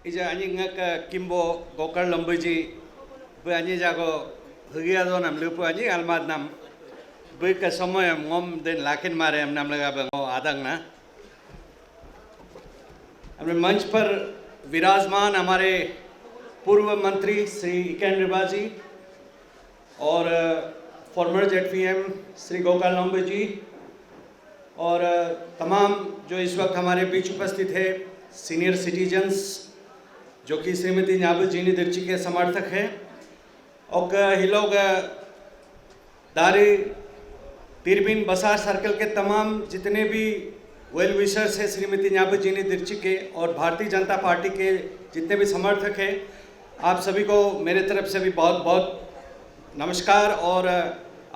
이제 아니가 김보 고칼 넘버지 그 아니 자고 hgiado nam lupa ani almat nam बै का समय ngom den लाखिन मारे हम नाम लगा बंगो आदंग ना हमने मंच पर विराजमान हमारे पूर्व मंत्री श्री इकेन रिबा जी और फॉर्मर जेडपीएम श्री गोपाल लंबे जी और तमाम जो इस वक्त हमारे बीच उपस्थित है सीनियर सिटीजन्स जो कि श्रीमती न्याबू जीनी दीक्षी के समर्थक हैं और ये लोग दारी तिरबिन बसार सर्कल के तमाम जितने भी वेल विशर्स हैं श्रीमती न्याबू जीनी दीक्षी के और भारतीय जनता पार्टी के जितने भी समर्थक हैं, आप सभी को मेरे तरफ से भी बहुत बहुत नमस्कार। और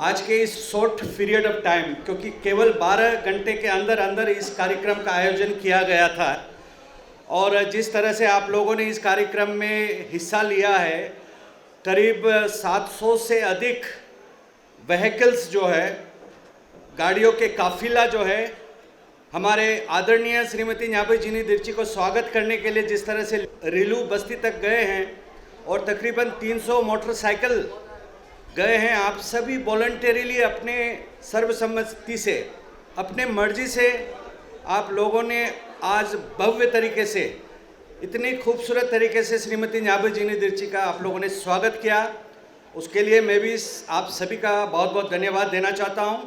आज के इस शॉर्ट पीरियड ऑफ टाइम, क्योंकि केवल 12 घंटे के अंदर अंदर इस कार्यक्रम का आयोजन किया गया था और जिस तरह से आप लोगों ने इस कार्यक्रम में हिस्सा लिया है, करीब 700 से अधिक व्हीकल्स जो है, गाड़ियों के काफिला जो है, हमारे आदरणीय श्रीमती न्याबू जीनी दीक्षी को स्वागत करने के लिए जिस तरह से रिलू बस्ती तक गए हैं और तकरीबन 300 मोटरसाइकिल गए हैं। आप सभी वॉलंटरीली अपने सर्वसम्मति से, अपने मर्जी से आप लोगों ने आज भव्य तरीके से, इतनी खूबसूरत तरीके से श्रीमती न्याबू जीनी दीक्षी का आप लोगों ने स्वागत किया। उसके लिए मैं भी आप सभी का बहुत बहुत धन्यवाद देना चाहता हूं।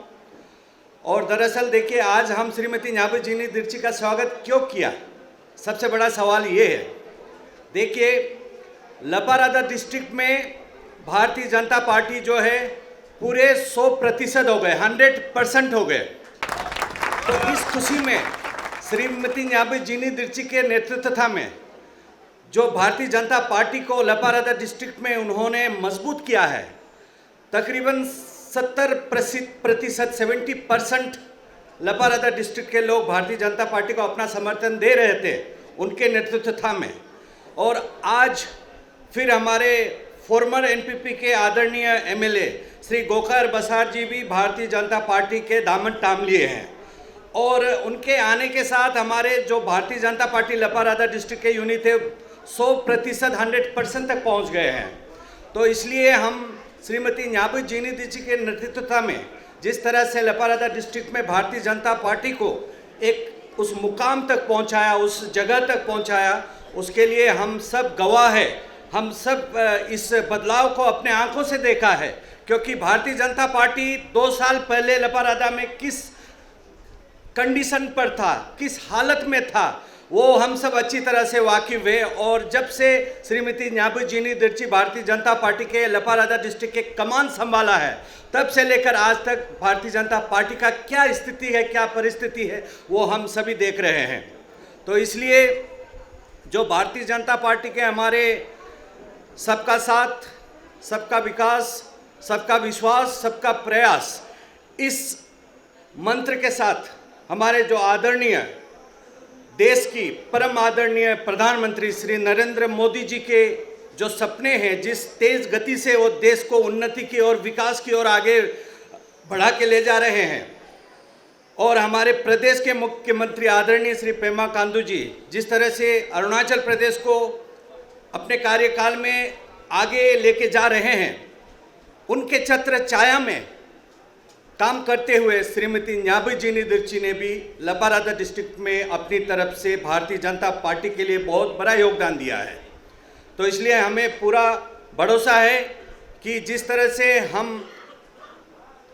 और दरअसल देखिए, आज हम श्रीमती न्याबू जीनी दीक्षी का स्वागत क्यों किया, सबसे बड़ा सवाल ये है। देखिए, लपारादा डिस्ट्रिक्ट में भारतीय जनता पार्टी जो है पूरे 100% हो गए, 100% हो गए। तो इस खुशी में श्रीमती न्याबू जीनी दीक्षी के नेतृत्व में जो भारतीय जनता पार्टी को लपारादा डिस्ट्रिक्ट में उन्होंने मजबूत किया है, तकरीबन 70% लपारादा डिस्ट्रिक्ट के लोग भारतीय जनता पार्टी को अपना समर्थन दे रहे थे उनके नेतृत्व में। और आज फिर हमारे फॉर्मर एनपीपी के आदरणीय एमएलए श्री गोकर बसार जी भी भारतीय जनता पार्टी के दामन थाम लिए हैं और उनके आने के साथ हमारे जो भारतीय जनता पार्टी लपारादा डिस्ट्रिक्ट के यूनिट थे 100% 100% तक पहुंच गए हैं। तो इसलिए हम श्रीमती न्याबू जीनी दीक्षी के नेतृत्व में जिस तरह से लपारादा डिस्ट्रिक्ट में भारतीय जनता पार्टी को एक उस मुकाम तक पहुंचाया, उस जगह तक पहुंचाया, उसके लिए हम सब गवाह हैं। हम सब इस बदलाव को अपने आंखों से देखा है, क्योंकि भारतीय जनता पार्टी 2 साल पहले लपारादा में किस कंडीशन पर था, किस हालत में था, वो हम सब अच्छी तरह से वाकिफ है। और जब से श्रीमती न्याबू जीनी दीक्षी भारतीय जनता पार्टी के लपारादा डिस्ट्रिक्ट के कमान संभाला है, तब से लेकर आज तक भारतीय जनता पार्टी का क्या स्थिति है, क्या परिस्थिति है, वो हम सभी देख रहे हैं। तो इसलिए जो भारतीय जनता पार्टी के हमारे सबका साथ, सबका विकास, सबका विश्वास, सबका प्रयास, इस मंत्र के साथ हमारे जो आदरणीय देश की परम आदरणीय प्रधानमंत्री श्री नरेंद्र मोदी जी के जो सपने हैं, जिस तेज गति से वो देश को उन्नति की और विकास की ओर आगे बढ़ा के ले जा रहे हैं, और हमारे प्रदेश के मुख्यमंत्री आदरणीय श्री पेमा खांडू जी जिस तरह से अरुणाचल प्रदेश को अपने कार्यकाल में आगे लेके जा रहे हैं, उनके छत्र छाया में काम करते हुए श्रीमती न्याबू जीनी दीक्षी ने भी लपारादा डिस्ट्रिक्ट में अपनी तरफ से भारतीय जनता पार्टी के लिए बहुत बड़ा योगदान दिया है। तो इसलिए हमें पूरा भरोसा है कि जिस तरह से हम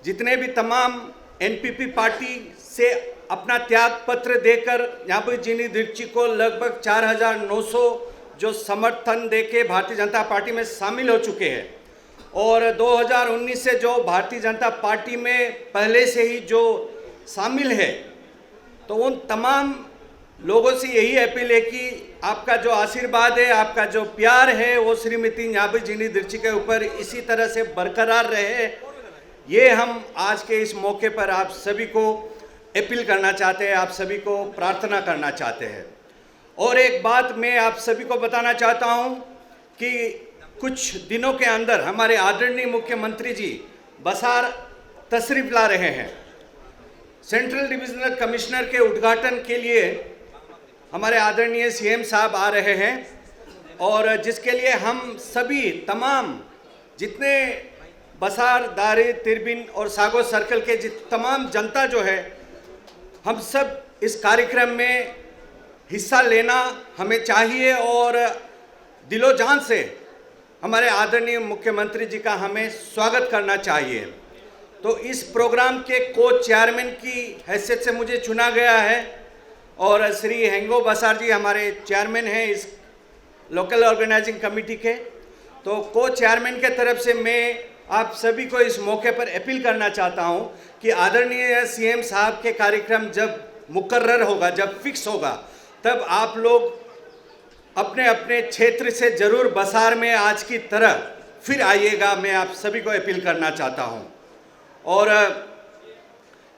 जितने भी तमाम एनपीपी पार्टी से अपना त्याग पत्र देकर न्याबू जीनी दीक्षी को लगभग 4900 जो समर्थन देके भारतीय जनता पार्टी में शामिल हो चुके हैं, और 2019 से जो भारतीय जनता पार्टी में पहले से ही जो शामिल है, तो उन तमाम लोगों से यही अपील है कि आपका जो आशीर्वाद है, आपका जो प्यार है, वो श्रीमती न्याबू जीनी दीक्षी के ऊपर इसी तरह से बरकरार रहे। ये हम आज के इस मौके पर आप सभी को अपील करना चाहते हैं, आप सभी को प्रार्थना करना चाहते हैं। और एक बात मैं आप सभी को बताना चाहता हूँ कि कुछ दिनों के अंदर हमारे आदरणीय मुख्यमंत्री जी बसार तशरीफ ला रहे हैं। सेंट्रल डिविजनल कमिश्नर के उद्घाटन के लिए हमारे आदरणीय सीएम साहब आ रहे हैं और जिसके लिए हम सभी तमाम जितने बसार, दारे, तिरबिन और सागो सर्कल के तमाम जनता जो है, हम सब इस कार्यक्रम में हिस्सा लेना हमें चाहिए और दिलो जान से हमारे आदरणीय मुख्यमंत्री जी का हमें स्वागत करना चाहिए। तो इस प्रोग्राम के को चेयरमैन की हैसियत से मुझे चुना गया है और श्री हेंगो बसार जी हमारे चेयरमैन हैं इस लोकल ऑर्गेनाइजिंग कमेटी के। तो को चेयरमैन के तरफ से मैं आप सभी को इस मौके पर अपील करना चाहता हूं कि आदरणीय सीएम साहब के कार्यक्रम जब मुकर्रर होगा, जब फिक्स होगा, तब आप लोग अपने अपने क्षेत्र से जरूर बसार में आज की तरह फिर आइएगा। मैं आप सभी को अपील करना चाहता हूं। और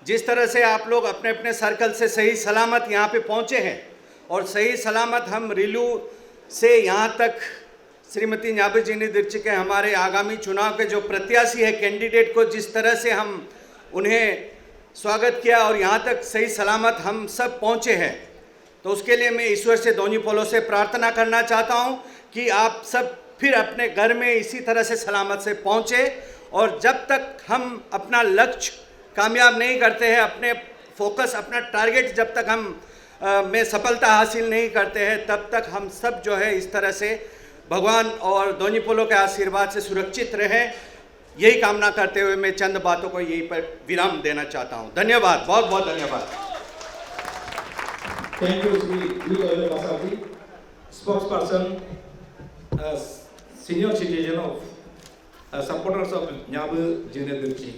जिस तरह से आप लोग अपने अपने सर्कल से सही सलामत यहाँ पे पहुँचे हैं और सही सलामत हम रिलू से यहाँ तक श्रीमती न्याबुजिनी दिर्ची के हमारे आगामी चुनाव के जो प्रत्याशी है कैंडिडेट को जिस तरह से हम उन्हें स्वागत किया और यहाँ तक सही सलामत हम सब पहुँचे हैं, तो उसके लिए मैं ईश्वर से दोनी पोलों से प्रार्थना करना चाहता हूँ कि आप सब फिर अपने घर में इसी तरह से सलामत से पहुँचे। और जब तक हम अपना लक्ष्य कामयाब नहीं करते हैं, अपने फोकस, अपना टारगेट जब तक हम में सफलता हासिल नहीं करते हैं, तब तक हम सब जो है इस तरह से भगवान और दोनी पोलों के आशीर्वाद से सुरक्षित रहें, यही कामना करते हुए मैं चंद बातों को यहीं पर विराम देना चाहता हूँ। धन्यवाद, बहुत बहुत धन्यवाद। Thank you, Sri Henger Basar ji, spokesperson, senior citizen of supporters of Nyabu Jine Dirchi.